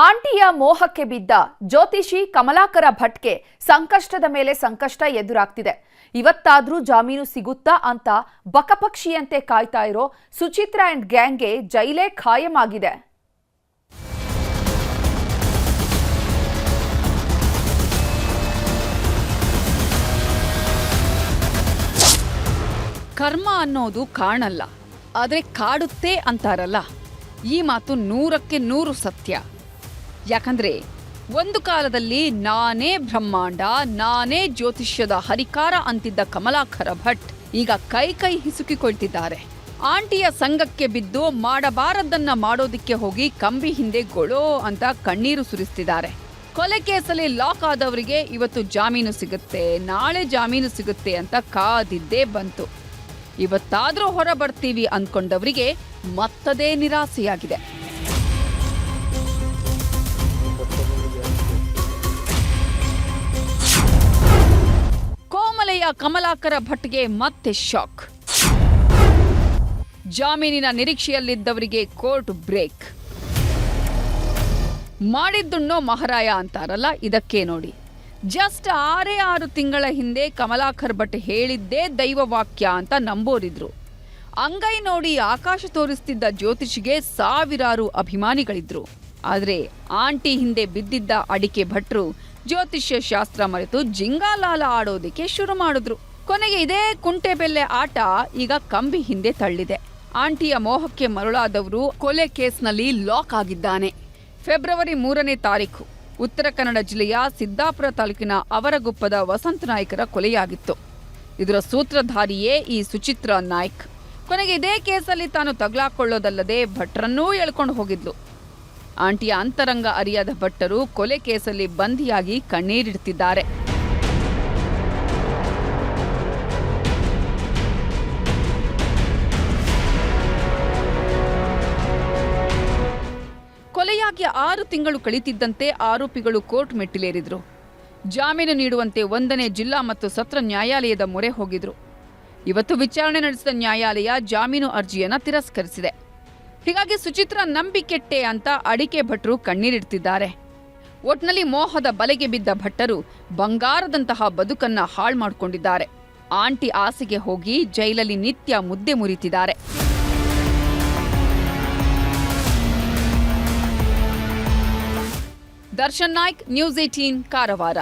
ಆಂಟಿಯ ಮೋಹಕ್ಕೆ ಬಿದ್ದ ಜ್ಯೋತಿಷಿ ಕಮಲಾಕರ ಭಟ್ಗೆ ಸಂಕಷ್ಟದ ಮೇಲೆ ಸಂಕಷ್ಟ ಎದುರಾಗ್ತಿದೆ. ಇವತ್ತಾದ್ರೂ ಜಾಮೀನು ಸಿಗುತ್ತಾ ಅಂತ ಬಕಪಕ್ಷಿಯಂತೆ ಕಾಯ್ತಾ ಇರೋ ಸುಚಿತ್ರಾ ಅಂಡ್ ಗ್ಯಾಂಗ್ಗೆ ಜೈಲೇ ಖಾಯಂ ಆಗಿದೆ. ಕರ್ಮ ಅನ್ನೋದು ಕಾಣಲ್ಲ, ಆದರೆ ಕಾಡುತ್ತೆ ಅಂತಾರಲ್ಲ, ಈ ಮಾತು 100ಕ್ಕೆ 100 ಸತ್ಯ. ಯಾಕಂದ್ರೆ ಒಂದು ಕಾಲದಲ್ಲಿ ನಾನೇ ಬ್ರಹ್ಮಾಂಡ, ನಾನೇ ಜ್ಯೋತಿಷ್ಯದ ಹರಿಕಾರ ಅಂತಿದ್ದ ಕಮಲಾಕರ ಭಟ್ ಈಗ ಕೈ ಹಿಸುಕಿಕೊಳ್ತಿದ್ದಾರೆ. ಆಂಟಿಯ ಸಂಘಕ್ಕೆ ಬಿದ್ದು ಮಾಡಬಾರದನ್ನ ಮಾಡೋದಿಕ್ಕೆ ಹೋಗಿ ಕಂಬಿ ಹಿಂದೆ ಗೊಳೋ ಅಂತ ಕಣ್ಣೀರು ಸುರಿಸ್ತಿದ್ದಾರೆ. ಕೊಲೆ ಕೇಸಲ್ಲಿ ಲಾಕ್ ಆದವರಿಗೆ ಇವತ್ತು ಜಾಮೀನು ಸಿಗುತ್ತೆ, ನಾಳೆ ಜಾಮೀನು ಸಿಗುತ್ತೆ ಅಂತ ಕಾದಿದ್ದೇ ಬಂತು. ಇವತ್ತಾದ್ರೂ ಹೊರ ಬರ್ತೀವಿ ಅಂದ್ಕೊಂಡವರಿಗೆ ಮತ್ತದೇ ನಿರಾಸೆಯಾಗಿದೆ. ಕೋಮಲೆಯ ಕಮಲಾಕರ ಭಟ್ಗೆ ಮತ್ತೆ ಶಾಕ್. ಜಾಮೀನಿನ ನಿರೀಕ್ಷೆಯಲ್ಲಿದ್ದವರಿಗೆ ಕೋರ್ಟ್ ಬ್ರೇಕ್. ಮಾಡಿದ್ದುಣ್ಣೋ ಮಹಾರಾಯ ಅಂತಾರಲ್ಲ, ಇದಕ್ಕೆ ನೋಡಿ. ಜಸ್ಟ್ 6 ತಿಂಗಳ ಹಿಂದೆ ಕಮಲಾಕರ್ ಭಟ್ ಹೇಳಿದ್ದೇ ದೈವವಾಕ್ಯ ಅಂತ ನಂಬೋರಿದ್ರು. ಅಂಗೈ ನೋಡಿ ಆಕಾಶ ತೋರಿಸ್ತಿದ್ದ ಜ್ಯೋತಿಷಿಗೆ ಸಾವಿರಾರು ಅಭಿಮಾನಿಗಳಿದ್ರು. ಆದರೆ ಆಂಟಿ ಹಿಂದೆ ಬಿದ್ದಿದ್ದ ಅಡಿಕೆ ಭಟ್ರು ಜ್ಯೋತಿಷ್ಯ ಶಾಸ್ತ್ರ ಮರೆತು ಜಿಂಗಾಲಾಲ ಆಡೋದಕ್ಕೆ ಶುರು ಮಾಡಿದ್ರು. ಕೊನೆಗೆ ಇದೇ ಕುಂಟೆಬೆಲ್ಲೆ ಆಟ ಈಗ ಕಂಬಿ ಹಿಂದೆ ತಳ್ಳಿದೆ. ಆಂಟಿಯ ಮೋಹಕ್ಕೆ ಮರುಳಾದವರು ಕೊಲೆ ಕೇಸ್ನಲ್ಲಿ ಲಾಕ್ ಆಗಿದ್ದಾನೆ. ಫೆಬ್ರವರಿ 3ನೇ ತಾರೀಕು ಉತ್ತರ ಕನ್ನಡ ಜಿಲ್ಲೆಯ ಸಿದ್ದಾಪುರ ತಾಲೂಕಿನ ಅವರಗುಪ್ಪದ ವಸಂತ ನಾಯ್ಕರ ಕೊಲೆಯಾಗಿತ್ತು. ಇದರ ಸೂತ್ರಧಾರಿಯೇ ಈ ಸುಚಿತ್ರಾ ನಾಯ್ಕ್. ಕೊನೆಗೆ ಇದೇ ಕೇಸಲ್ಲಿ ತಾನು ತಗಲಾಕೊಳ್ಳೋದಲ್ಲದೆ ಭಟ್ರನ್ನೂ ಎಳ್ಕೊಂಡು ಹೋಗಿದ್ಲು. ಆಂಟಿಯ ಅಂತರಂಗ ಅರಿಯದ ಭಟ್ಟರು ಕೊಲೆ ಕೇಸಲ್ಲಿ ಬಂಧಿಯಾಗಿ ಕಣ್ಣೀರಿಡ್ತಿದ್ದಾರೆ. ಕೊಲೆಯಾಗಿ 6 ತಿಂಗಳು ಕಳೆಯುತ್ತಿದ್ದಂತೆ ಆರೋಪಿಗಳು ಕೋರ್ಟ್ ಮೆಟ್ಟಿಲೇರಿದ್ರು. ಜಾಮೀನು ನೀಡುವಂತೆ 1ನೇ ಜಿಲ್ಲಾ ಮತ್ತು ಸತ್ರ ನ್ಯಾಯಾಲಯದ ಮೊರೆ ಹೋಗಿದ್ರು. ಇವತ್ತು ವಿಚಾರಣೆ ನಡೆಸಿದ ನ್ಯಾಯಾಲಯ ಜಾಮೀನು ಅರ್ಜಿಯನ್ನ ತಿರಸ್ಕರಿಸಿದೆ. ಹೀಗಾಗಿ ಸುಚಿತ್ರಾ ನಂಬಿಕೆಟ್ಟೆ ಅಂತ ಅಡಿಕೆ ಭಟ್ರು ಕಣ್ಣೀರಿಡ್ತಿದ್ದಾರೆ. ಒಟ್ನಲ್ಲಿ ಮೋಹದ ಬಲೆಗೆ ಬಿದ್ದ ಭಟ್ಟರು ಬಂಗಾರದಂತಹ ಬದುಕನ್ನ ಹಾಳು ಮಾಡಿಕೊಂಡಿದ್ದಾರೆ. ಆಂಟಿ ಆಸೆಗೆ ಹೋಗಿ ಜೈಲಲ್ಲಿ ನಿತ್ಯ ಮುದ್ದೆ ಮುರಿತಿದ್ದಾರೆ. ದರ್ಶನ್ ನಾಯ್ಕ್, ನ್ಯೂಸ್ 18 ಕಾರವಾರ.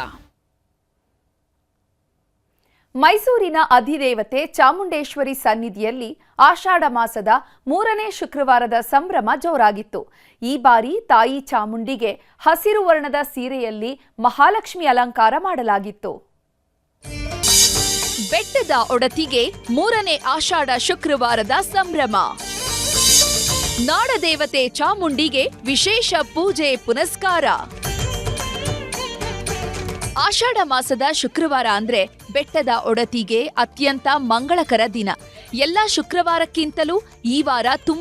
ಮೈಸೂರಿನ ಅಧಿದೇವತೆ ಚಾಮುಂಡೇಶ್ವರಿ ಸನ್ನಿಧಿಯಲ್ಲಿ ಆಷಾಢ ಮಾಸದ 3ನೇ ಶುಕ್ರವಾರದ ಸಂಭ್ರಮ ಜೋರಾಗಿತ್ತು. ಈ ಬಾರಿ ತಾಯಿ ಚಾಮುಂಡಿಗೆ ಹಸಿರು ವರ್ಣದ ಸೀರೆಯಲ್ಲಿ ಮಹಾಲಕ್ಷ್ಮಿ ಅಲಂಕಾರ ಮಾಡಲಾಗಿತ್ತು. ಬೆಟ್ಟದ ಒಡತಿಗೆ 3ನೇ ಆಷಾಢ ಶುಕ್ರವಾರದ ಸಂಭ್ರಮ. ನಾಡದೇವತೆ ಚಾಮುಂಡಿಗೆ ವಿಶೇಷ ಪೂಜೆ ಪುನಸ್ಕಾರ. ಆಷಾಢ ಮಾಸದ ಶುಕ್ರವಾರ ಅಂದ್ರೆ ಬೆಟ್ಟದ ಒಡತಿಗೆ ಅತ್ಯಂತ ಮಂಗಳಕರ ದಿನ. ಎಲ್ಲ ಶುಕ್ರವಾರಕ್ಕಿಂತಲೂ ಈ ವಾರ ತುಂಬಾ